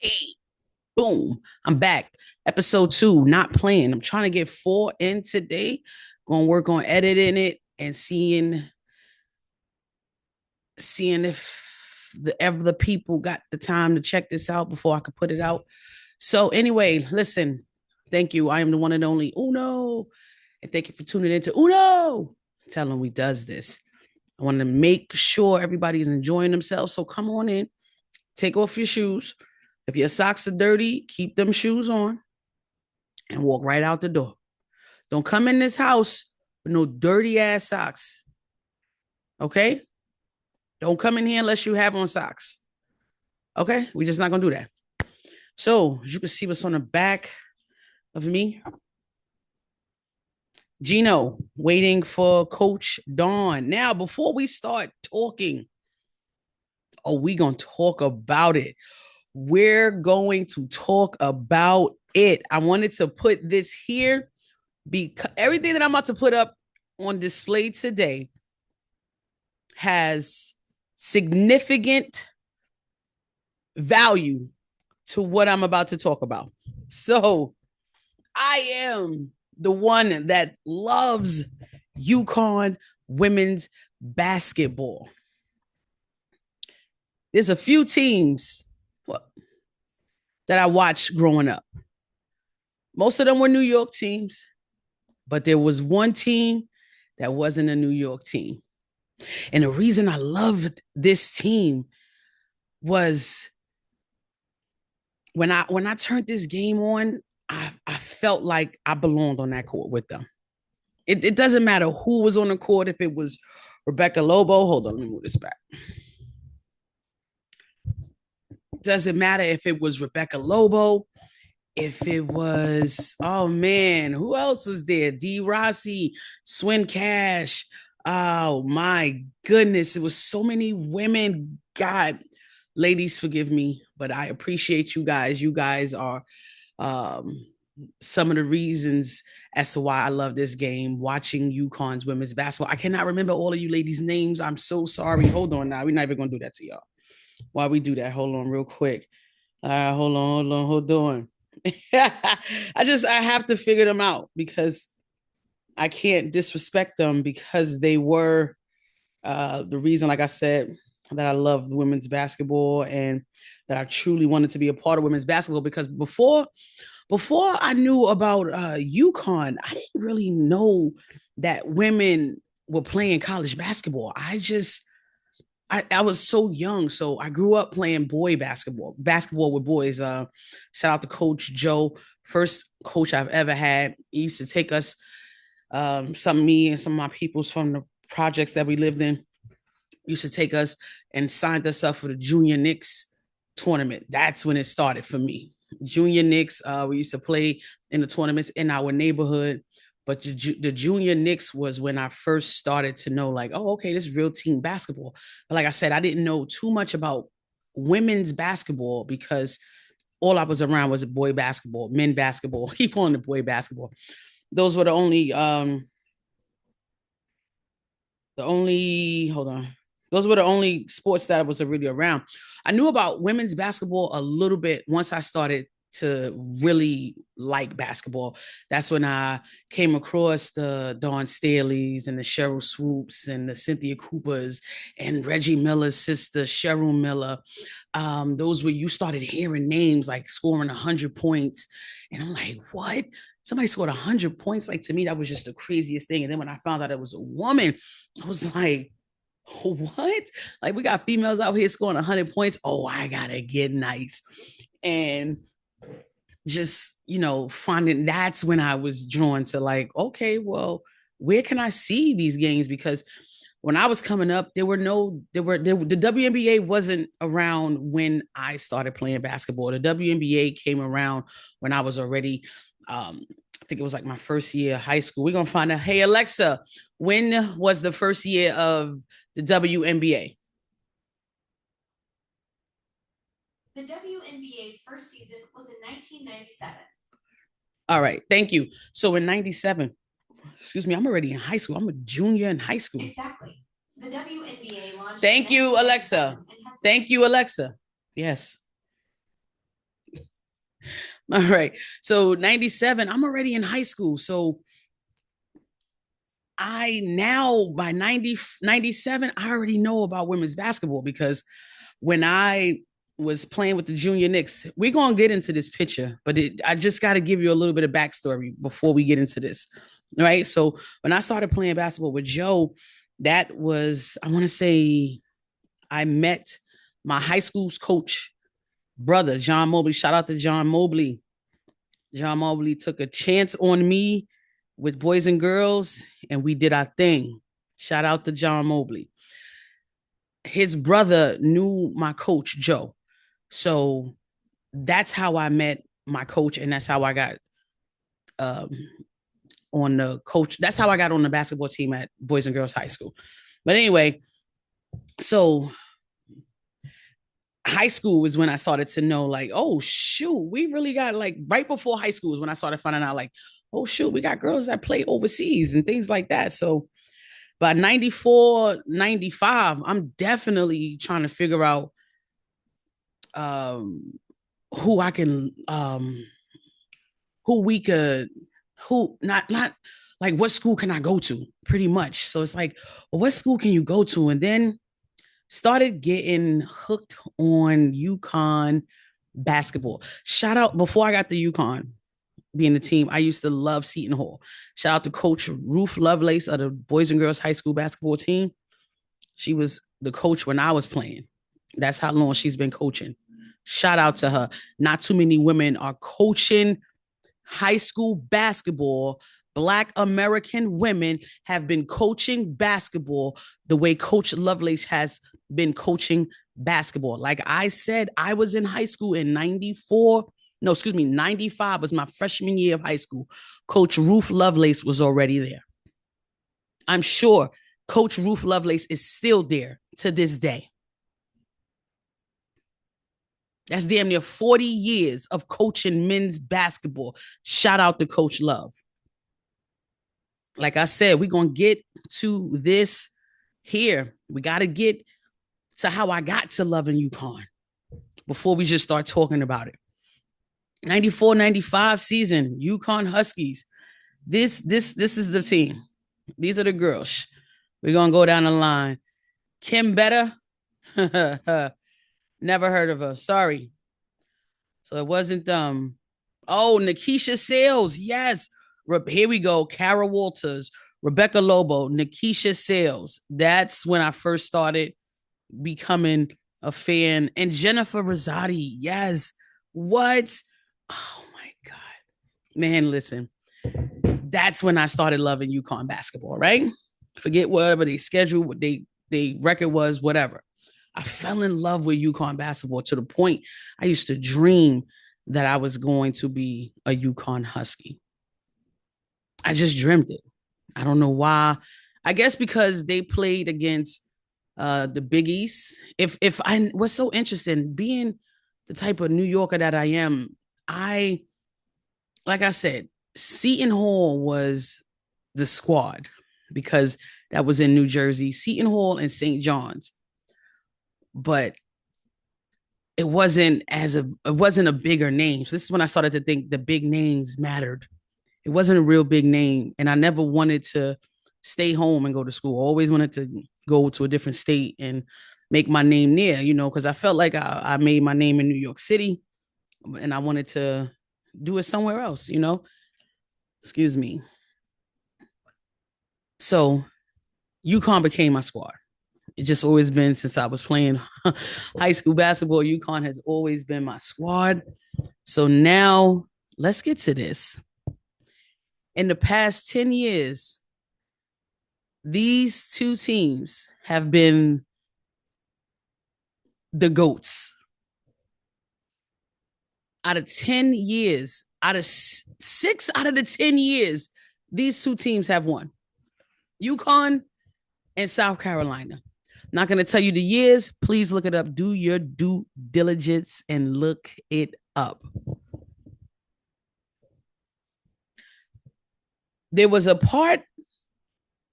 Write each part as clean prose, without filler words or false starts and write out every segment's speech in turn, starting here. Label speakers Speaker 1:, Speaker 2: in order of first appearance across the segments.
Speaker 1: Hey, boom, I'm back. Episode 2, not playing. I'm trying to get 4 in today. Going to work on editing it and seeing if the people got the time to check this out before I could put it out. So anyway, listen, thank you. I am the one and only Uno. And thank you for tuning in to Uno. Tell them we does this. I want to make sure everybody is enjoying themselves. So come on in, take off your shoes. If your socks are dirty, keep them shoes on and walk right out the door. Don't come in this house with no dirty ass socks. Okay? Don't come in here unless you have on socks. Okay? We're just not gonna do that. So, as you can see what's on the back of me. Geno, waiting for Coach Dawn. Now, before we start talking, we gonna talk about it. We're going to talk about it. I wanted to put this here because everything that I'm about to put up on display today has significant value to what I'm about to talk about. So I am the one that loves UConn women's basketball. There's a few teams that I watched growing up. Most of them were New York teams, but there was one team that wasn't a New York team. And the reason I loved this team was when I turned this game on, I felt like I belonged on that court with them. It doesn't matter who was on the court, if it was Rebecca Lobo. Hold on, let me move this back. Doesn't matter if it was Rebecca Lobo, if it was, oh man, who else was there? D. Rossi, Swin Cash. Oh my goodness, it was so many women. God, ladies, forgive me, but I appreciate you guys. You guys are some of the reasons as to why I love this game, watching UConn's women's basketball. I cannot remember all of you ladies' names. I'm so sorry. Hold on now. We're not even going to do that to y'all. While we do that, hold on real quick. Hold on. I have to figure them out because I can't disrespect them because they were the reason, like I said, that I love women's basketball and that I truly wanted to be a part of women's basketball. Because before I knew about UConn, I didn't really know that women were playing college basketball. I was so young, so I grew up playing boy basketball with boys. Shout out to Coach Joe, first coach I've ever had. He used to take us, me and some of my peoples from the projects that we lived in, used to take us and signed us up for the Junior Knicks tournament. That's when it started for me. Junior Knicks, we used to play in the tournaments in our neighborhood. But the Junior Knicks was when I first started to know, like, oh, okay, this is real team basketball. But like I said, I didn't know too much about women's basketball because all I was around was boy basketball, men basketball. Keep on the boy basketball. Those were hold on. Those were the only sports that was really around. I knew about women's basketball a little bit once I started to really like basketball. That's when I came across the Dawn Staleys and the Cheryl Swoops and the Cynthia Coopers and Reggie Miller's sister, Cheryl Miller. Those where you started hearing names like scoring 100 points. And I'm like, what? Somebody scored 100 points? Like, to me, that was just the craziest thing. And then when I found out it was a woman, I was like, what? Like, we got females out here scoring 100 points. Oh, I gotta get nice. And just, finding, that's when I was drawn to, like, okay, well, where can I see these games? Because when I was coming up, the WNBA wasn't around when I started playing basketball. The WNBA came around when I was already, I think it was like my first year of high school. We're going to find out. Hey, Alexa, when was the first year of the WNBA?
Speaker 2: The WNBA's first season was in 1997.
Speaker 1: All right. Thank you. So in 97, excuse me, I'm already in high school. I'm a junior in high school.
Speaker 2: Exactly. The WNBA launched.
Speaker 1: Thank you, Alexa. Thank you, Alexa. Yes. All right. So 97, I'm already in high school. So I now by 97, I already know about women's basketball because when I was playing with the junior Knicks, we're going to get into this picture, but I just got to give you a little bit of backstory before we get into this. Right. So when I started playing basketball with Joe, that was, I want to say, I met my high school's coach brother, John Mobley. Shout out to John Mobley. John Mobley took a chance on me with boys and girls, and we did our thing. Shout out to John Mobley. His brother knew my coach, Joe. So that's how I met my coach, and that's how I got um, on the coach. That's how I got on the basketball team at Boys and Girls High School. But anyway, so high school is when I started to know, like, oh shoot, we really got, like, right before high school is when I started finding out, like, oh shoot, we got girls that play overseas and things like that. So by 94, 95, I'm definitely trying to figure out um who I can who we could who not like what school can I go to, pretty much. So it's like, well, what school can you go to? And then started getting hooked on UConn basketball. Shout out, before I got the UConn being the team, I used to love Seton Hall. Shout out to Coach Ruth Lovelace of the Boys and Girls High School basketball team. She was the coach when I was playing. That's how long she's been coaching. Shout out to her. Not too many women are coaching high school basketball. Black American women have been coaching basketball the way Coach Lovelace has been coaching basketball. Like I said, I was in high school in 94. No, excuse me, 95 was my freshman year of high school. Coach Ruth Lovelace was already there. I'm sure Coach Ruth Lovelace is still there to this day. That's damn near 40 years of coaching men's basketball. Shout out to Coach Love. Like I said, we're going to get to this here. We got to get to how I got to loving UConn before we just start talking about it. 94, 95 season, UConn Huskies. This is the team. These are the girls. We're going to go down the line. Kim Better. Never heard of her. Sorry. So it wasn't oh, Nikisha Sales. Yes. Here we go. Kara Walters, Rebecca Lobo, Nikisha Sales. That's when I first started becoming a fan. And Jennifer Rosati. Yes. What? Oh my God. Man, listen. That's when I started loving UConn basketball, right? Forget whatever they schedule, what they record was, whatever. I fell in love with UConn basketball to the point I used to dream that I was going to be a UConn Husky. I just dreamt it. I don't know why. I guess because they played against the Big East. If I was so interesting, being the type of New Yorker that I am, like I said, Seton Hall was the squad because that was in New Jersey. Seton Hall and St. John's. But it wasn't a bigger name. So this is when I started to think the big names mattered. It wasn't a real big name. And I never wanted to stay home and go to school. I always wanted to go to a different state and make my name there, because I felt like I made my name in New York City and I wanted to do it somewhere else, Excuse me. So UConn became my squad. It's just always been, since I was playing high school basketball, UConn has always been my squad. So now let's get to this. In the past 10 years, these two teams have been the GOATs. Out of 10 years, out of 6 out of the 10 years, these two teams have won. UConn and South Carolina. Not going to tell you the years. Please look it up. Do your due diligence and look it up. There was a part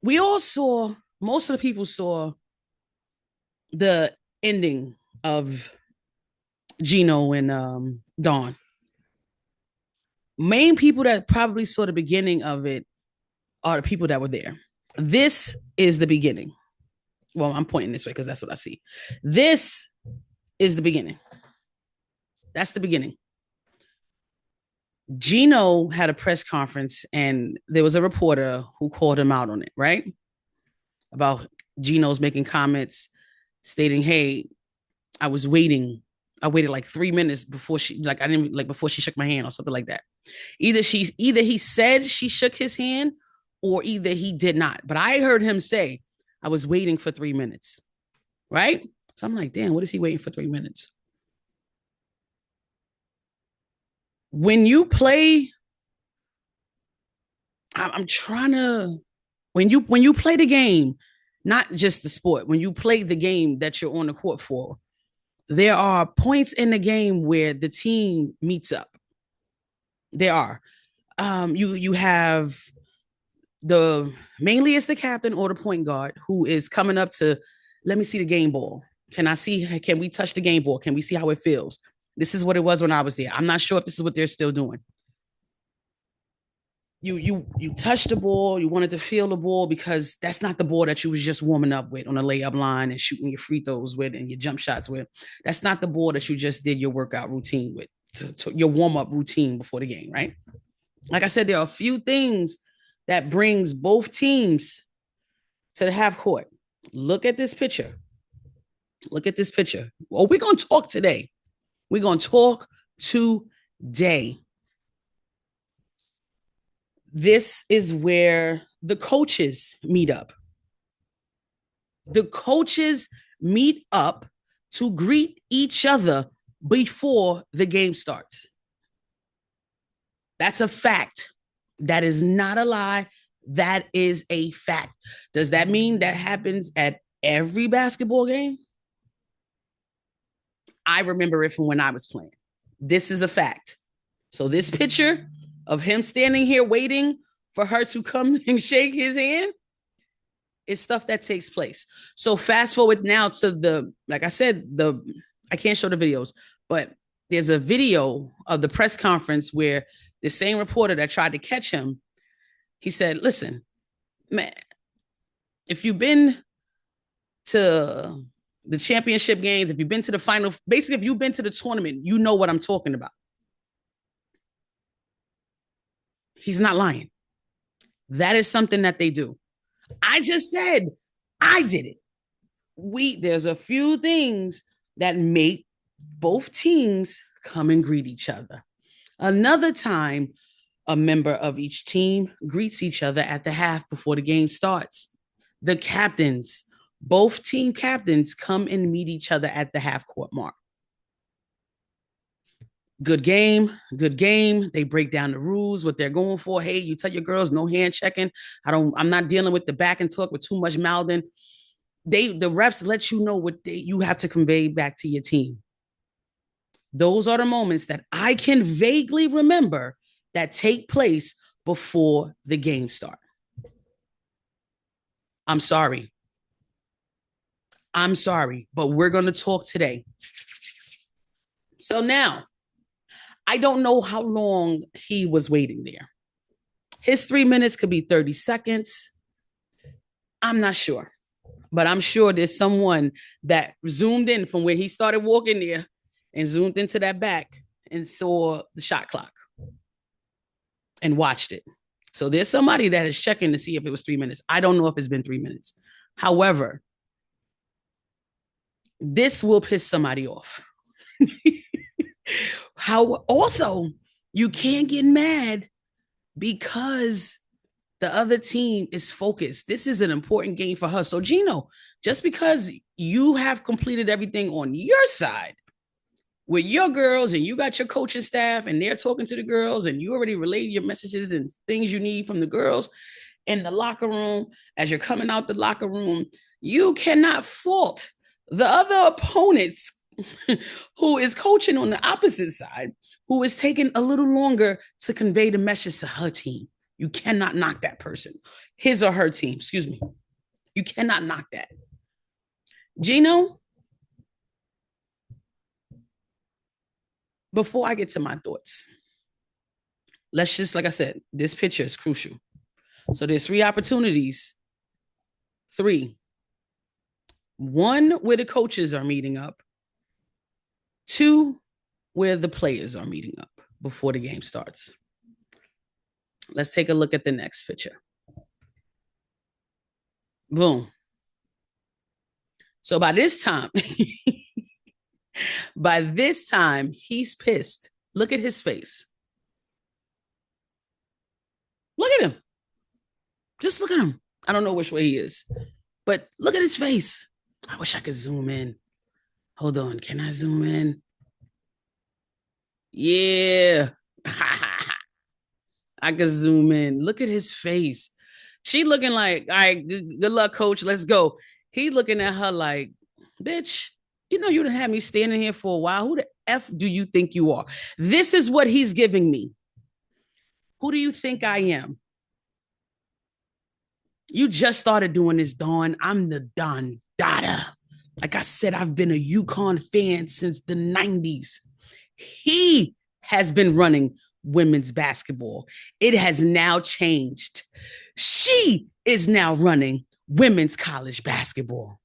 Speaker 1: we all saw, most of the people saw the ending of Geno and Dawn. main people that probably saw the beginning of it are the people that were there. This is the beginning. Well, I'm pointing this way because that's what I see. This is the beginning. That's the beginning. Geno had a press conference and there was a reporter who called him out on it, right? About Geno's making comments stating, hey, I was waiting. I waited like 3 minutes before before she shook my hand or something like that. Either he said she shook his hand or either he did not. But I heard him say, I was waiting for 3 minutes. Right? So I'm like, damn, what is he waiting for 3 minutes? When you play, I'm trying to when you play the game, not just the sport, when you play the game that you're on the court for, there are points in the game where the team meets up. There are. You have the mainly it's the captain or the point guard who is coming up to let me see the game ball. Can we touch the game ball? Can we see how it feels? This is what it was when I was there. I'm not sure if this is what they're still doing. You touched the ball, you wanted to feel the ball because that's not the ball that you was just warming up with on a layup line and shooting your free throws with and your jump shots with. That's not the ball that you just did your workout routine with, your warm-up routine before the game, right? Like I said, there are a few things that brings both teams to the half court. Look at this picture. Look at this picture. Well, we're going to talk today. We're going to talk today. This is where the coaches meet up. The coaches meet up to greet each other before the game starts. That's a fact. That is not a lie. That is a fact. Does that mean that happens at every basketball game? I remember it from when I was playing. This is a fact. So this picture of him standing here waiting for her to come and shake his hand is stuff that takes place. So fast forward now to like I said, I can't show the videos, but there's a video of the press conference where the same reporter that tried to catch him, he said, listen, man, if you've been to the championship games, if you've been to the final, basically, if you've been to the tournament, you know what I'm talking about. He's not lying. That is something that they do. I just said I did it. There's a few things that make both teams come and greet each other. Another time, a member of each team greets each other at the half before the game starts. The captains, both team captains, come and meet each other at the half court mark. Good game, good game. They break down the rules, what they're going for. Hey, you tell your girls no hand checking. I'm not dealing with the back and talk with too much mouthing. The refs let you know what you have to convey back to your team. Those are the moments that I can vaguely remember that take place before the game start. I'm sorry, but we're going to talk today. So now, I don't know how long he was waiting there. His 3 minutes could be 30 seconds. I'm not sure, but I'm sure there's someone that zoomed in from where he started walking there and zoomed into that back and saw the shot clock and watched it. So there's somebody that is checking to see if it was 3 minutes. I don't know if it's been 3 minutes. However, this will piss somebody off. Also, you can't get mad because the other team is focused. This is an important game for her. So, Geno, just because you have completed everything on your side with your girls and you got your coaching staff and they're talking to the girls and you already relayed your messages and things you need from the girls in the locker room as you're coming out the locker room, you cannot fault the other opponents who is coaching on the opposite side, who is taking a little longer to convey the message to her team. You cannot knock that person, his or her team, excuse me. You cannot knock that. Geno, before I get to my thoughts, let's just, like I said, this picture is crucial. So there's three opportunities. Three. One, where the coaches are meeting up. Two, where the players are meeting up before the game starts. Let's take a look at the next picture. Boom. So by this time, he's pissed. Look at his face. Look at him. Just look at him. I don't know which way he is, but look at his face. I wish I could zoom in. Hold on. Can I zoom in? Yeah. I could zoom in. Look at his face. She looking like, all right, good luck, coach. Let's go. He looking at her like, bitch, you know you done had me standing here for a while. Who the F do you think you are? This is what he's giving me. Who do you think I am? You just started doing this, Dawn. I'm the Don Dada. Like I said, I've been a UConn fan since the 90s. He has been running women's basketball. It has now changed. She is now running women's college basketball.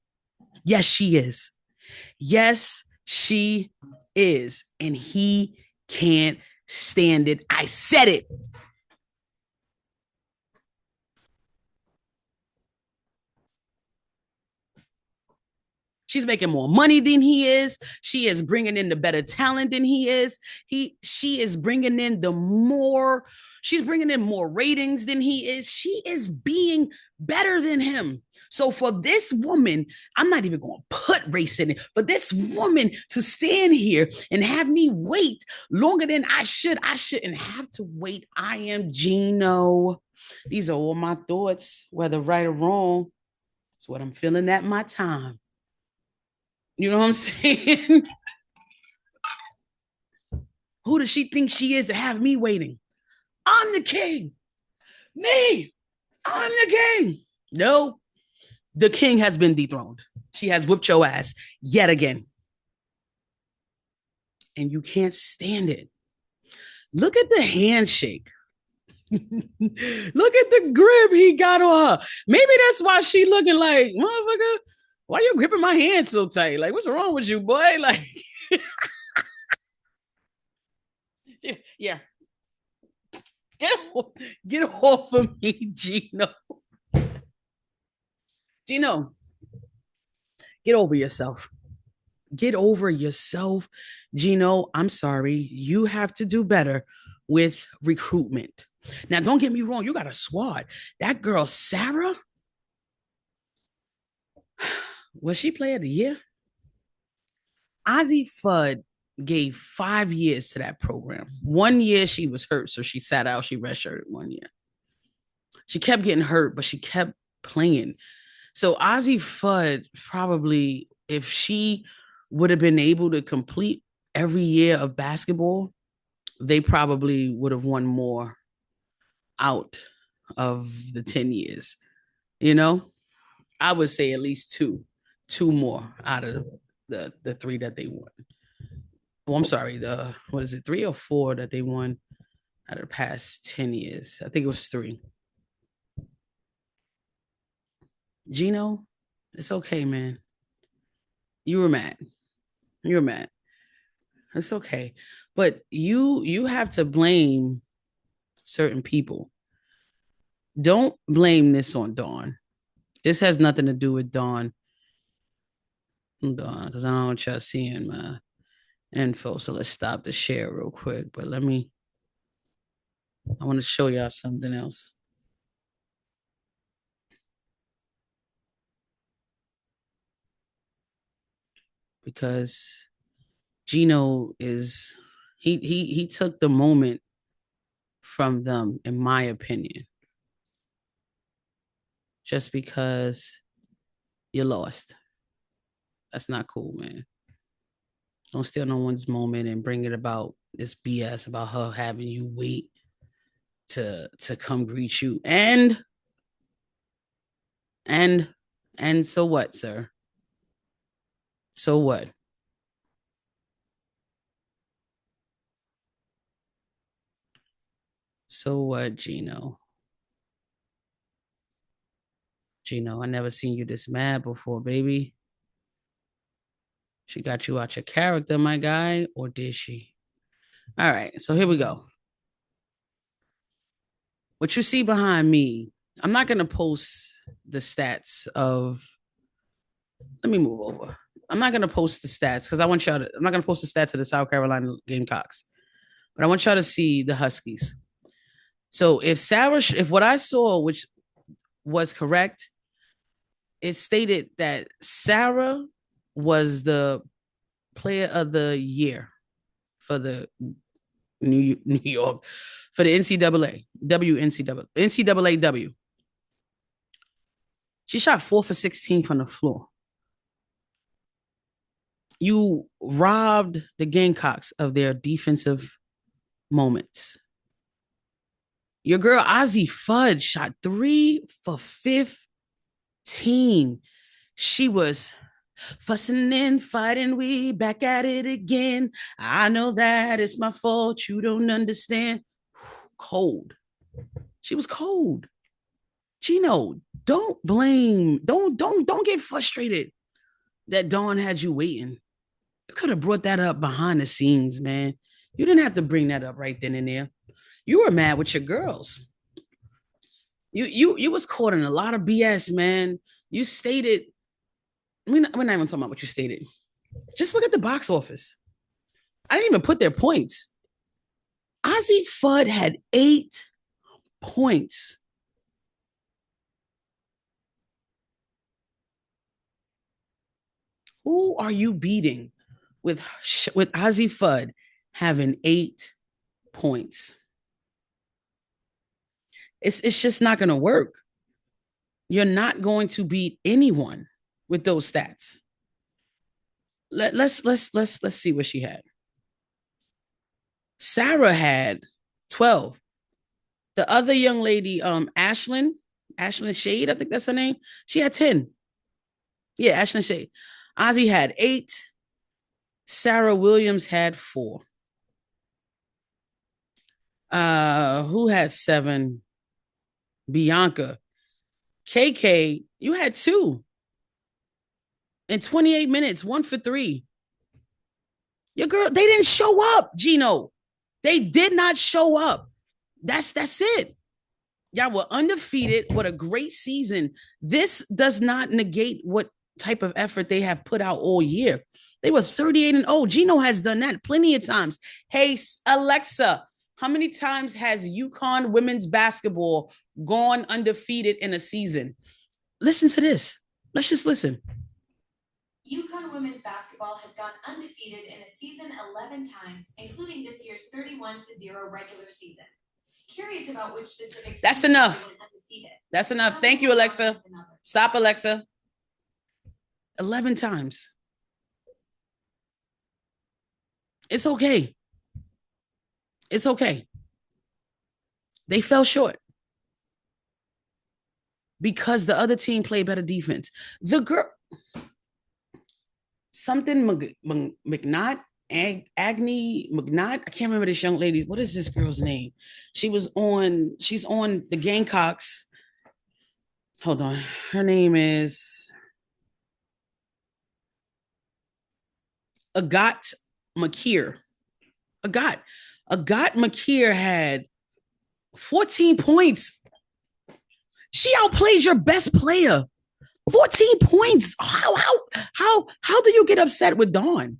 Speaker 1: Yes, she is. Yes, she is. And he can't stand it. I said it. She's making more money than he is. She is bringing in the better talent than he is. She is bringing in she's bringing in more ratings than he is. She is being better than him. So for this woman, I'm not even going to put race in it, but this woman to stand here and have me wait longer than I shouldn't have to wait. I am Geno. These are all my thoughts, whether right or wrong. It's what I'm feeling at my time. You know what I'm saying? Who does she think she is to have me waiting? I'm the king. Me. I'm the king. No, the king has been dethroned. She has whipped your ass yet again. And you can't stand it. Look at the handshake. Look at the grip he got on her. Maybe that's why she looking like, motherfucker, why you gripping my hand so tight? Like, what's wrong with you, boy? Like, yeah. Get off of me, Geno. Geno, get over yourself. Get over yourself. Geno, I'm sorry. You have to do better with recruitment. Now, don't get me wrong. You got a squad. That girl, Sarah, was she player of the year? Ozzie Fudd gave 5 years to that program. 1 year she was hurt, so she sat out. She redshirted 1 year. She kept getting hurt, but she kept playing. So Ozzie Fudd probably, if she would have been able to complete every year of basketball, they probably would have won more out of the 10 years. You know, I would say at least two more out of the three that they won. Oh, I'm sorry. What is it, 3 or 4 that they won out of the past 10 years? I think it was 3. Geno, it's okay, man. You were mad. You were mad. It's okay. But you have to blame certain people. Don't blame this on Dawn. This has nothing to do with Dawn. Dawn, because I don't want y'all seeing my info. So let's stop the share real quick. But I want to show y'all something else. Because Geno is he took the moment from them, in my opinion. Just because you lost. That's not cool, man. Don't steal no one's moment and bring it about this BS about her having you wait to come greet you. And so what, sir? So what? So what, Geno? Geno, I never seen you this mad before, baby. She got you out your character, my guy, or did she? All right, so here we go. What you see behind me, I'm not gonna post the stats of. Let me move over. I'm not gonna post the stats because I want y'all to. I'm not gonna post the stats of the South Carolina Gamecocks, but I want y'all to see the Huskies. So if what I saw, which was correct, it stated that Sarah was the player of the year for the New York for the NCAA NCAA. She shot 4 for 16 from the floor. You robbed the Gamecocks of their defensive moments. Your girl Ozzie Fudge shot 3 for 15. She was fussing and fighting, we back at it again. I know that it's my fault, you don't understand. Cold. She was cold. Geno, don't blame, don't get frustrated that Dawn had you waiting. You could have brought that up behind the scenes, man. You didn't have to bring that up right then and there. You were mad with your girls. You was caught in a lot of BS, man. You stated, we're not even talking about what you stated. Just look at the box office. I didn't even put their points. Ozzie Fudd had 8 points. Who are you beating with Ozzie Fudd having 8 points? It's just not going to work. You're not going to beat anyone with those stats. Let's see what she had. Sarah had 12. The other young lady, Ashlyn Shade, I think that's her name. She had 10. Yeah, Ashlyn Shade. Ozzie had 8. Sarah Williams had 4. Who had 7? Bianca. KK, you had 2. In 28 minutes, 1 for 3. Your girl, they didn't show up, Geno. They did not show up. That's it. Y'all were undefeated. What a great season. This does not negate what type of effort they have put out all year. They were 38-0. Geno has done that plenty of times. Hey, Alexa, how many times has UConn women's basketball gone undefeated in a season? Listen to this. Let's just listen.
Speaker 2: UConn women's basketball has gone undefeated in a season 11 times, including this year's 31-0 regular season. Curious about which specific.
Speaker 1: That's enough. That's enough. Thank you, Alexa. Stop, Alexa. 11 times. It's okay. It's okay. They fell short because the other team played better defense. The girl, something McNaught, Agni McNaught. I can't remember this young lady. What is this girl's name? She's on the Gamecocks. Hold on. Her name is Agat McKeer. Agat McKeer had 14 points. She outplayed your best player. 14 points. How do you get upset with Dawn?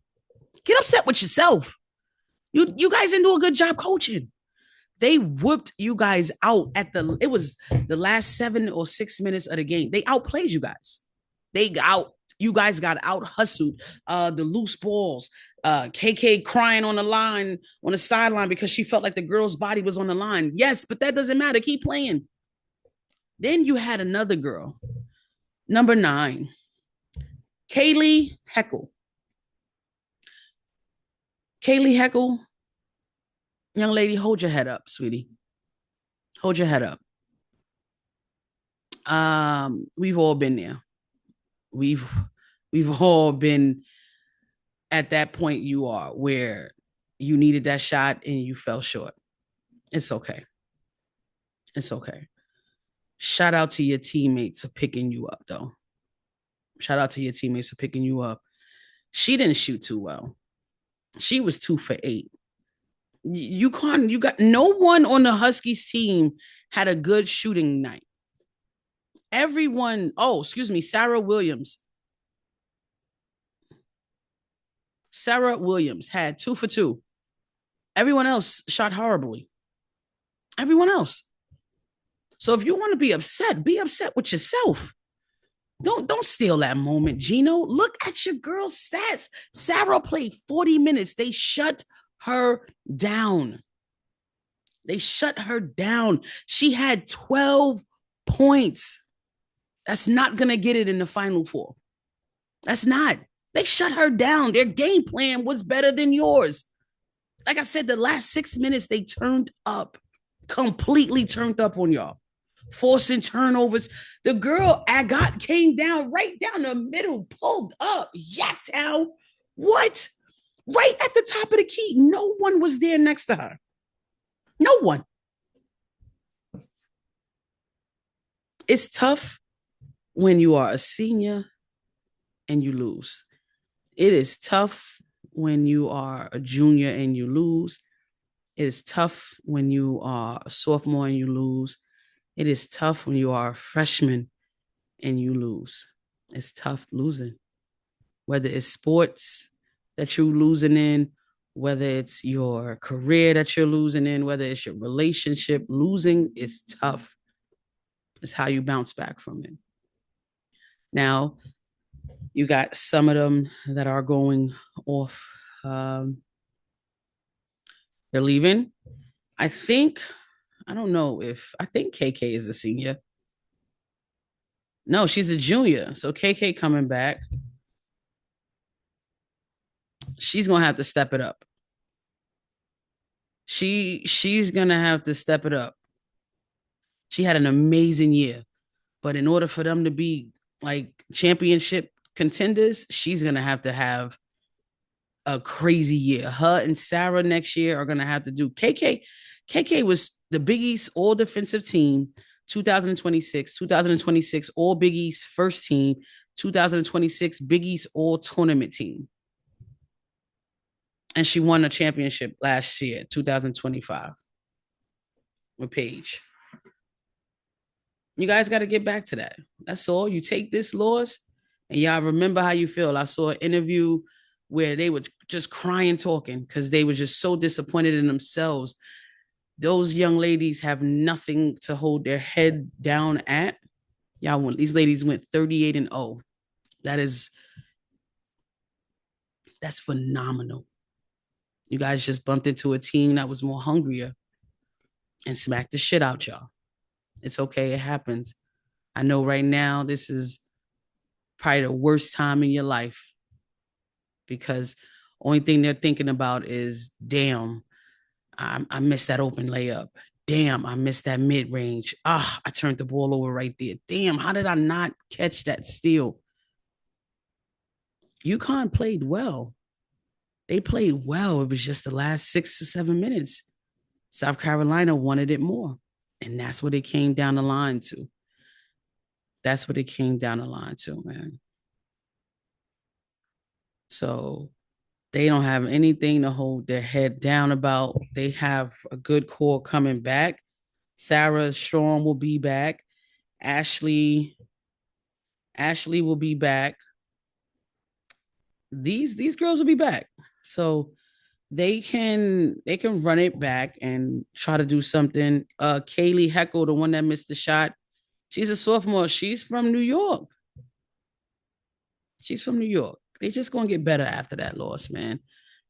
Speaker 1: Get upset with yourself. You guys didn't do a good job coaching. They whooped you guys out it was the last 7 or 6 minutes of the game. They outplayed you guys. You guys got out hustled. The loose balls. KK crying on the sideline because she felt like the girl's body was on the line. Yes, but that doesn't matter. Keep playing. Then you had another girl, number 9, Kaylee Heckle. Kaylee Heckle, young lady, hold your head up, sweetie. Hold your head up. We've all been there. We've all been at that point you are where you needed that shot and you fell short. It's okay. It's okay. Shout out to your teammates for picking you up, though. Shout out to your teammates for picking you up. She didn't shoot too well. She was 2 for 8. You can't, you got no one on the Huskies team had a good shooting night. Everyone, oh, excuse me, Sarah Williams. Sarah Williams had 2 for 2. Everyone else shot horribly. Everyone else. So if you want to be upset with yourself. Don't steal that moment, Geno. Look at your girl's stats. Sarah played 40 minutes. They shut her down. They shut her down. She had 12 points. That's not going to get it in the Final Four. That's not. They shut her down. Their game plan was better than yours. Like I said, the last 6 minutes, they turned up, completely turned up on y'all, forcing turnovers. The girl Agat came down right down the middle, pulled up, yacked out. What? Right at the top of the key. No one was there next to her. No one. It's tough when you are a senior and you lose. It is tough when you are a junior and you lose. It is tough when you are a sophomore and you lose. It is tough when you are a freshman and you lose. It's tough losing. Whether it's sports that you're losing in, whether it's your career that you're losing in, whether it's your relationship, losing is tough. It's how you bounce back from it. Now, you got some of them that are going off. They're leaving. I think KK is a senior. No, she's a junior. So KK coming back. She's gonna have to step it up. She's gonna have to step it up. She had an amazing year, but in order for them to be like championship contenders, she's gonna have to have a crazy year. Her and Sarah next year are gonna have to do. KK was the Big East All Defensive Team 2026 All Big East First Team, 2026 Big East All Tournament Team. And she won a championship last year, 2025, with Paige. You guys got to get back to that. That's all. You take this loss and y'all remember how you feel. I saw an interview where they were just crying, talking because they were just so disappointed in themselves. Those young ladies have nothing to hold their head down at. These ladies went 38-0. That's phenomenal. You guys just bumped into a team that was more hungrier and smacked the shit out y'all. It's okay. It happens. I know right now this is probably the worst time in your life because only thing they're thinking about is, damn, I missed that open layup. Damn, I missed that mid-range. I turned the ball over right there. Damn, how did I not catch that steal? UConn played well. They played well. It was just the last 6 to 7 minutes. South Carolina wanted it more. And that's what it came down the line to. That's what it came down the line to, man. So they don't have anything to hold their head down about. They have a good core coming back. Sarah Strong will be back. Ashley will be back. These girls will be back. So they can run it back and try to do something. Kaylee Heckle, the one that missed the shot, she's a sophomore. She's from New York. They're just gonna get better after that loss, man.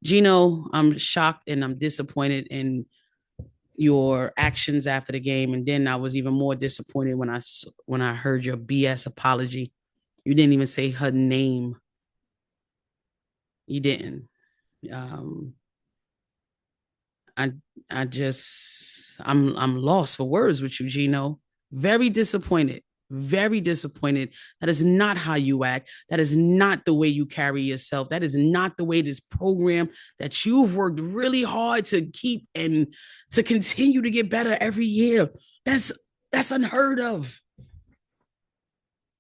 Speaker 1: Geno, I'm shocked and I'm disappointed in your actions after the game, and then I was even more disappointed when I heard your BS apology. You didn't even say her name. You didn't. I'm lost for words with you, Geno. Very disappointed. very disappointed. That is not how you act. That is not the way you carry yourself. That is not the way this program that you've worked really hard to keep and to continue to get better every year. That's that's unheard of.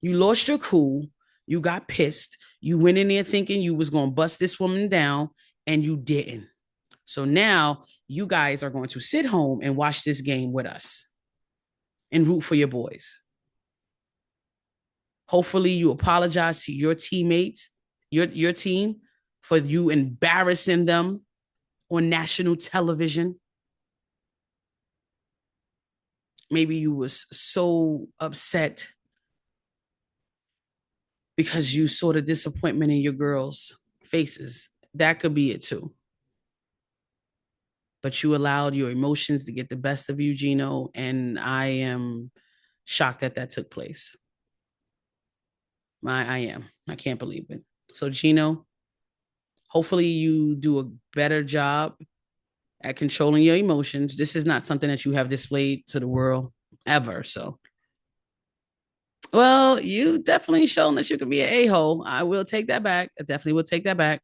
Speaker 1: You lost your cool. You got pissed. You went in there thinking you was going to bust this woman down, and you didn't. So now you guys are going to sit home and watch this game with us and root for your boys. Hopefully you apologize to your teammates, your team, for you embarrassing them on national television. Maybe you was so upset because you saw the disappointment in your girls' faces. That could be it too. But you allowed your emotions to get the best of you, Geno, and I am shocked that that took place. I am. I can't believe it. So, Geno, hopefully you do a better job at controlling your emotions. This is not something that you have displayed to the world ever. So, well, you definitely shown that you can be an a-hole. I will take that back. I definitely will take that back.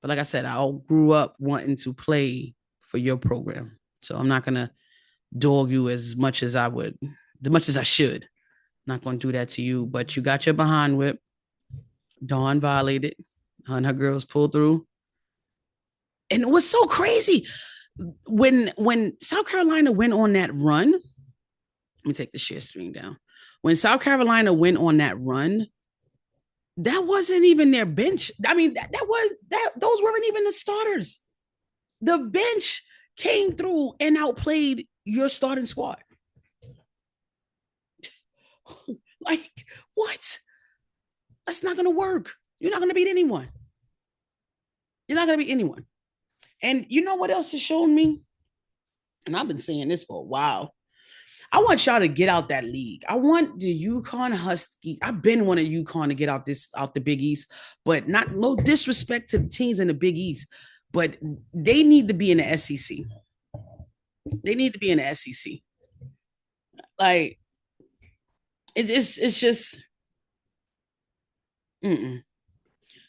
Speaker 1: But like I said, I grew up wanting to play for your program. So I'm not going to dog you as much as I would, as much as I should. I'm not going to do that to you, but you got your behind whip. Dawn violated, and her girls pulled through. And it was so crazy. When South Carolina went on that run, let me take the share screen down. When South Carolina went on that run, that wasn't even their bench. I mean, those weren't even the starters. The bench came through and outplayed your starting squad. Like, what? That's not going to work. You're not going to beat anyone. You're not going to beat anyone. And you know what else has shown me? And I've been saying this for a while. I want y'all to get out that league. I want the UConn Huskies. I've been wanting UConn to get out the Big East, but not no disrespect to the teams in the Big East, but they need to be in the SEC. They need to be in the SEC. Like it's just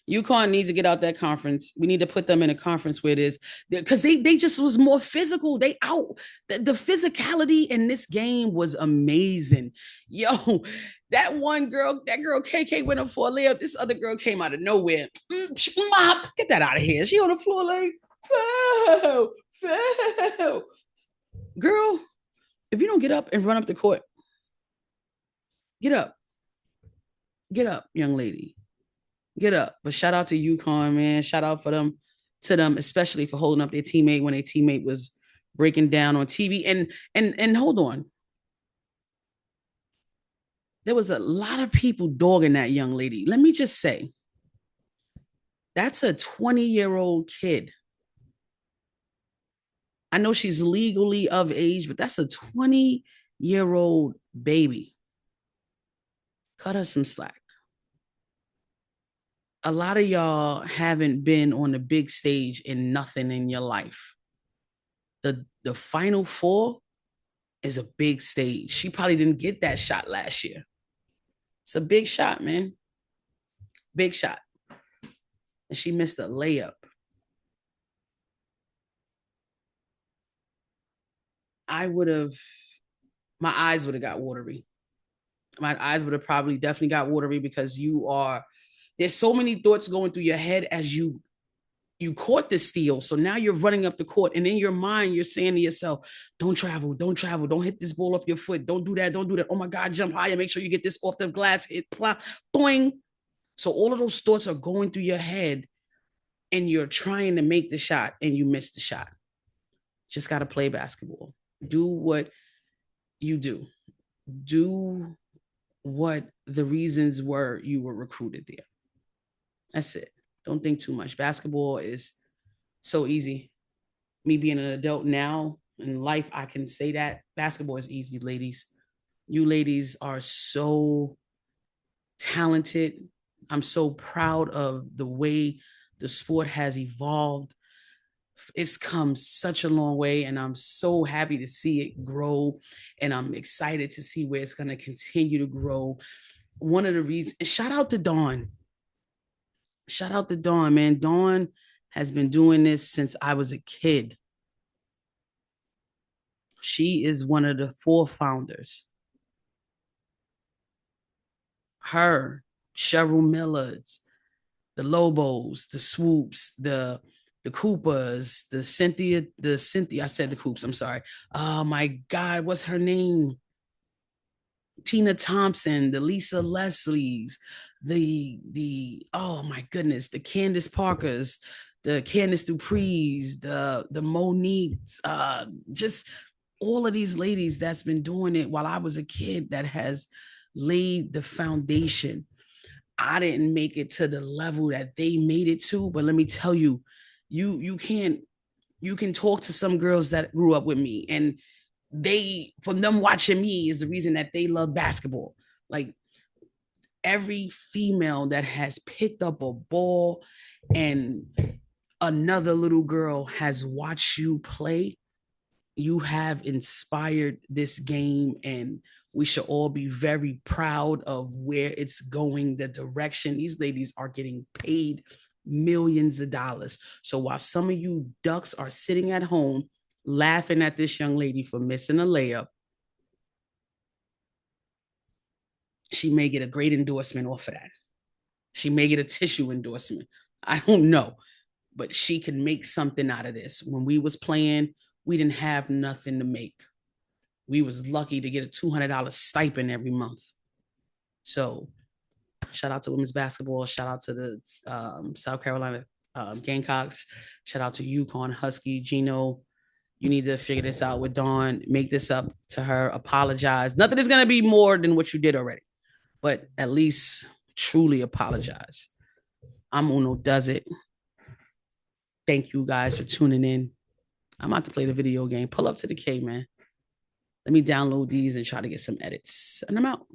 Speaker 1: UConn needs to get out that conference. We need to put them in a conference where it is, because they just was more physical. They out the physicality in this game was amazing. Yo, that girl KK went up for a layup. This other girl came out of nowhere. Get that out of here. She on the floor like, foul. Girl, if you don't get up and run up the court, get up, young lady. Get up. But shout out to UConn, man. Shout out to them, especially for holding up their teammate when their teammate was breaking down on TV. And hold on. There was a lot of people dogging that young lady. Let me just say, that's a 20-year-old kid. I know she's legally of age, but that's a 20-year-old baby. Cut her some slack. A lot of y'all haven't been on the big stage in nothing in your life. The Final Four is a big stage. She probably didn't get that shot last year. It's a big shot, man. Big shot. And she missed a layup. My eyes would have got watery. My eyes would have probably definitely got watery because there's so many thoughts going through your head as you caught the steal. So now you're running up the court, and in your mind, you're saying to yourself, don't travel, don't hit this ball off your foot, don't do that. Oh my God, jump higher, make sure you get this off the glass, hit, boing. So all of those thoughts are going through your head, and you're trying to make the shot, and you miss the shot. Just got to play basketball. Do what you do. Do what the reasons were you were recruited there. That's it. Don't think too much. Basketball is so easy. Me being an adult now in life, I can say that basketball is easy, ladies. You ladies are so talented. I'm so proud of the way the sport has evolved. It's come such a long way, and I'm so happy to see it grow, and I'm excited to see where it's going to continue to grow. One of the reasons, shout out to Dawn. Shout out to Dawn, man. Dawn has been doing this since I was a kid. She is one of the four founders. Her, Cheryl Miller's, the Lobos, the Swoops, the Koopas, the Cynthia. I said the Coops. I'm sorry. Oh my God, what's her name? Tina Thompson, the Lisa Leslies, the oh my goodness, the Candace Parkers, the Candace Duprees, the Moniques, just all of these ladies that's been doing it while I was a kid that has laid the foundation. I didn't make it to the level that they made it to, but let me tell you, you can't you can talk to some girls that grew up with me, and they from them watching me is the reason that they love basketball. Like every female that has picked up a ball and another little girl has watched you play, you have inspired this game, and we should all be very proud of where it's going, the direction. These ladies are getting paid millions of dollars. So while some of you ducks are sitting at home laughing at this young lady for missing a layup, she may get a great endorsement off of that. She may get a tissue endorsement. I don't know, but she can make something out of this. When we was playing, we didn't have nothing to make. We was lucky to get a $200 stipend every month. So shout out to women's basketball. Shout out to the South Carolina Gamecocks. Shout out to UConn Husky. Geno, you need to figure this out with Dawn. Make this up to her. Apologize. Nothing is going to be more than what you did already, but at least truly apologize. I'm Uno Does It. Thank you guys for tuning in. I'm about to play the video game. Pull up to the K, man. Let me download these and try to get some edits. And I'm out.